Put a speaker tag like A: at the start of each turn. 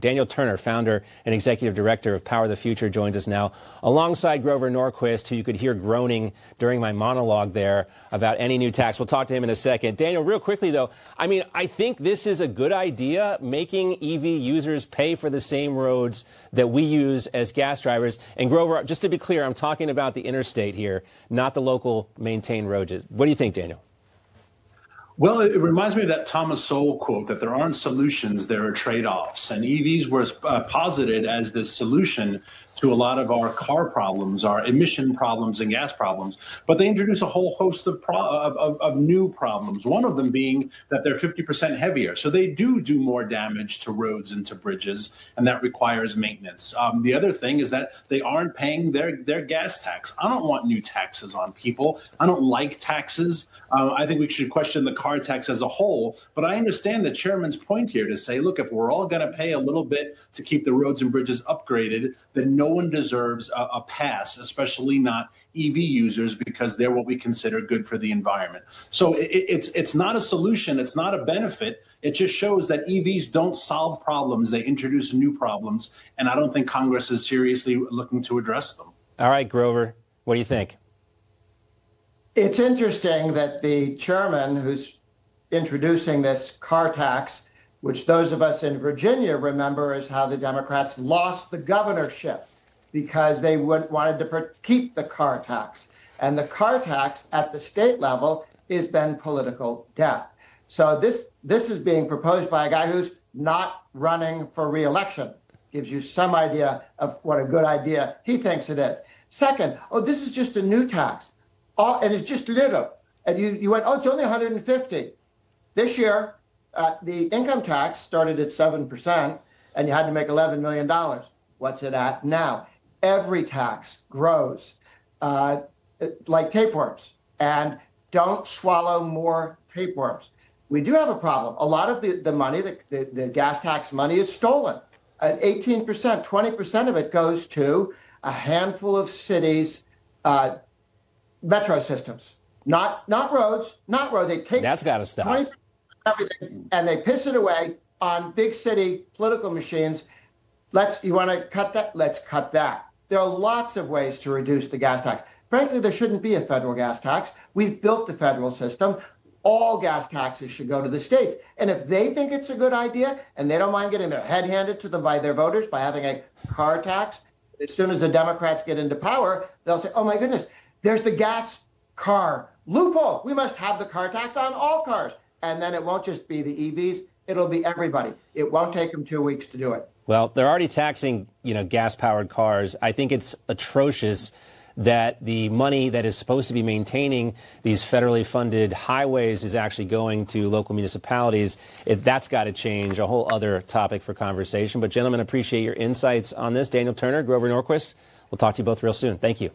A: Daniel Turner, founder and executive director of Power the Future, joins us now alongside Grover Norquist, who you could hear groaning during my monologue there about any new tax. We'll talk to him in a second. Daniel, real quickly, though, I think this is a good idea, making EV users pay for the same roads that we use as gas drivers. And Grover, just to be clear, I'm talking about the interstate here, not the local maintained roads. What do you think, Daniel?
B: Well, it reminds me of that Thomas Sowell quote that there aren't solutions, there are trade-offs. And EVs were posited as the solution to a lot of our car problems, our emission problems and gas problems. But they introduce a whole host of new problems, one of them being that they're 50% heavier. So they do more damage to roads and to bridges, and that requires maintenance. The other thing is that they aren't paying their gas tax. I don't want new taxes on people. I don't like taxes. I think we should question the car tax as a whole. But I understand the chairman's point here to say, look, if we're all going to pay a little bit to keep the roads and bridges upgraded, then no one deserves a pass, especially not EV users, because they're what we consider good for the environment. So it's not a solution. It's not a benefit. It just shows that EVs don't solve problems. They introduce new problems. And I don't think Congress is seriously looking to address them.
A: All right, Grover, what do you think?
C: It's interesting that the chairman who's introducing this car tax, which those of us in Virginia remember as how the Democrats lost the governorship because they wanted to keep the car tax. And the car tax at the state level has been political death. So this is being proposed by a guy who's not running for re-election. Gives you some idea of what a good idea he thinks it is. Second, this is just a new tax. And it's just little. And you went, it's only 150. This year, the income tax started at 7%, and you had to make $11 million. What's it at now? Every tax grows like tapeworms, and don't swallow more tapeworms. We do have a problem. A lot of the money, the gas tax money, is stolen. 18%, 20% of it goes to a handful of cities' metro systems, not roads. They take
A: that's got to stop.
C: Everything, and they piss it away on big city political machines. You want to cut that? Let's cut that. There are lots of ways to reduce the gas tax. Frankly, there shouldn't be a federal gas tax. We've built the federal system. All gas taxes should go to the states. And if they think it's a good idea and they don't mind getting their head handed to them by their voters by having a car tax, as soon as the Democrats get into power, they'll say, oh my goodness, there's the gas car loophole. We must have the car tax on all cars. And then it won't just be the EVs. It'll be everybody. It won't take them 2 weeks to do it.
A: Well, they're already taxing, gas-powered cars. I think it's atrocious that the money that is supposed to be maintaining these federally funded highways is actually going to local municipalities. That's got to change, a whole other topic for conversation. But, gentlemen, appreciate your insights on this. Daniel Turner, Grover Norquist, we'll talk to you both real soon. Thank you.